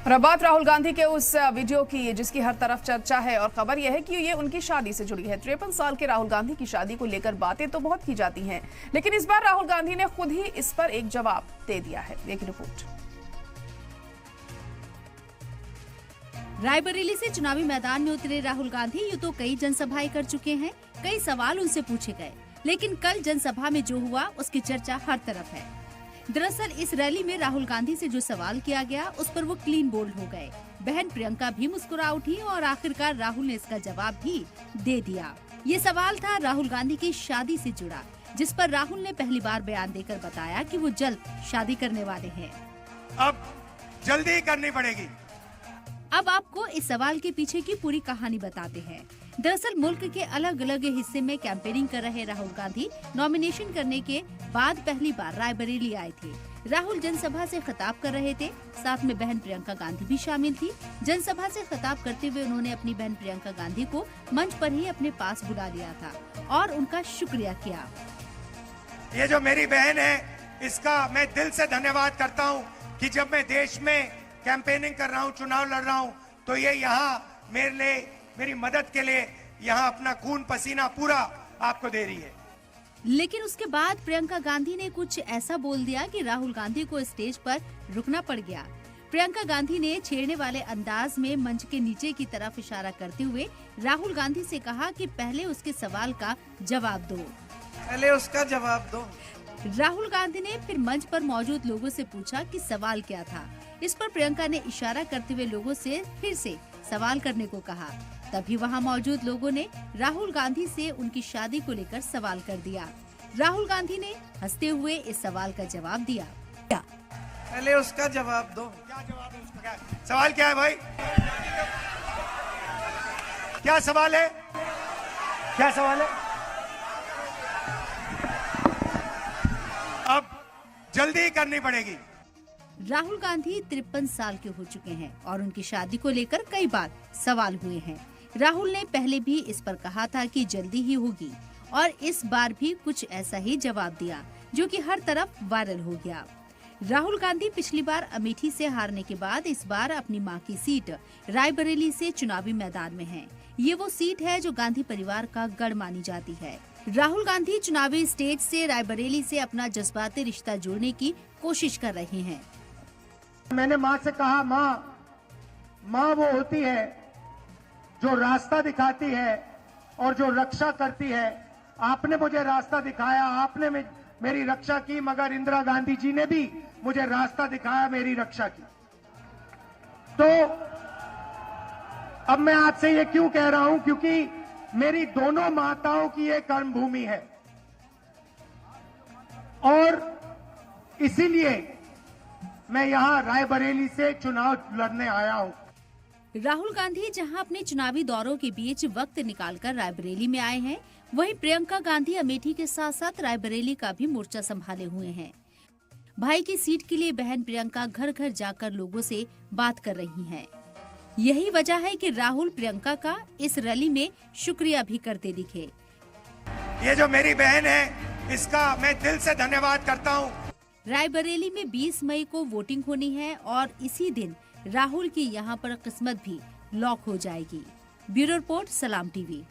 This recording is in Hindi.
और अब बात राहुल गांधी के उस वीडियो की जिसकी हर तरफ चर्चा है और खबर यह है कि ये उनकी शादी से जुड़ी है। 53 साल के राहुल गांधी की शादी को लेकर बातें तो बहुत की जाती हैं, लेकिन इस बार राहुल गांधी ने खुद ही इस पर एक जवाब दे दिया है। एक रिपोर्ट। रायबरेली से चुनावी मैदान में उतरे राहुल गांधी यूं तो कई जनसभाएं कर चुके हैं, कई सवाल उनसे पूछे गए, लेकिन कल जनसभा में जो हुआ उसकी चर्चा हर तरफ है। दरअसल इस रैली में राहुल गांधी से जो सवाल किया गया उस पर वो क्लीन बोल्ड हो गए। बहन प्रियंका भी मुस्कुरा उठी और आखिरकार राहुल ने इसका जवाब भी दे दिया। ये सवाल था राहुल गांधी की शादी से जुड़ा, जिस पर राहुल ने पहली बार बयान देकर बताया कि वो जल्द शादी करने वाले हैं। अब जल्दी करनी पड़ेगी। अब आपको इस सवाल के पीछे की पूरी कहानी बताते हैं। दरअसल मुल्क के अलग अलग हिस्से में कैंपेनिंग कर रहे राहुल गांधी नॉमिनेशन करने के बाद पहली बार रायबरेली आए थे। राहुल जनसभा से खिताब कर रहे थे, साथ में बहन प्रियंका गांधी भी शामिल थी। जनसभा से खिताब करते हुए उन्होंने अपनी बहन प्रियंका गांधी को मंच पर ही अपने पास बुला लिया था और उनका शुक्रिया किया। ये जो मेरी बहन है, इसका मैं दिल से धन्यवाद करता हूँ कि जब मैं देश में कैंपेनिंग कर रहा हूँ, चुनाव लड़ रहा हूँ, तो ये यहाँ मेरे लिए, मेरी मदद के लिए यहाँ अपना खून पसीना पूरा आपको दे रही है। लेकिन उसके बाद प्रियंका गांधी ने कुछ ऐसा बोल दिया कि राहुल गांधी को स्टेज पर रुकना पड़ गया। प्रियंका गांधी ने छेड़ने वाले अंदाज में मंच के नीचे की तरफ इशारा करते हुए राहुल गांधी से कहा कि पहले उसके सवाल का जवाब दो। पहले उसका जवाब दो। राहुल गांधी ने फिर मंच पर मौजूद लोगों से पूछा कि सवाल क्या था। इस पर प्रियंका ने इशारा करते हुए लोगों से फिर से सवाल करने को कहा। तभी वहां मौजूद लोगों ने राहुल गांधी से उनकी शादी को लेकर सवाल कर दिया। राहुल गांधी ने हंसते हुए इस सवाल का जवाब दिया। पहले उसका जवाब दो। क्या जवाब है उसका? सवाल क्या है भाई? क्या सवाल है? क्या सवाल है? अब जल्दी करनी पड़ेगी। राहुल गांधी 53 साल के हो चुके हैं और उनकी शादी को लेकर कई बार सवाल हुए हैं। राहुल ने पहले भी इस पर कहा था कि जल्दी ही होगी और इस बार भी कुछ ऐसा ही जवाब दिया, जो कि हर तरफ वायरल हो गया। राहुल गांधी पिछली बार अमेठी से हारने के बाद इस बार अपनी मां की सीट रायबरेली से चुनावी मैदान में हैं। ये वो सीट है जो गांधी परिवार का गढ़ मानी जाती है। राहुल गांधी चुनावी स्टेज से रायबरेली से अपना जज्बाती रिश्ता जोड़ने की कोशिश कर रहे हैं। मैंने माँ से कहा, माँ वो होती है जो रास्ता दिखाती है और जो रक्षा करती है। आपने मुझे रास्ता दिखाया, आपने मेरी रक्षा की, मगर इंदिरा गांधी जी ने भी मुझे रास्ता दिखाया, मेरी रक्षा की। तो अब मैं आपसे ये क्यों कह रहा हूं, क्योंकि मेरी दोनों माताओं की ये कर्मभूमि है और इसीलिए मैं यहाँ रायबरेली से चुनाव लड़ने आया हूँ। राहुल गांधी जहां अपने चुनावी दौरों के बीच वक्त निकालकर रायबरेली में आए हैं, वहीं प्रियंका गांधी अमेठी के साथ साथ रायबरेली का भी मोर्चा संभाले हुए हैं। भाई की सीट के लिए बहन प्रियंका घर घर जाकर लोगों से बात कर रही हैं। यही वजह है कि राहुल प्रियंका का इस रैली में शुक्रिया भी करते दिखे। ये जो मेरी बहन है, इसका मैं दिल से धन्यवाद करता हूँ। रायबरेली में 20 मई को वोटिंग होनी है और इसी दिन राहुल की यहां पर किस्मत भी लॉक हो जाएगी। ब्यूरो रिपोर्ट, सलाम टीवी।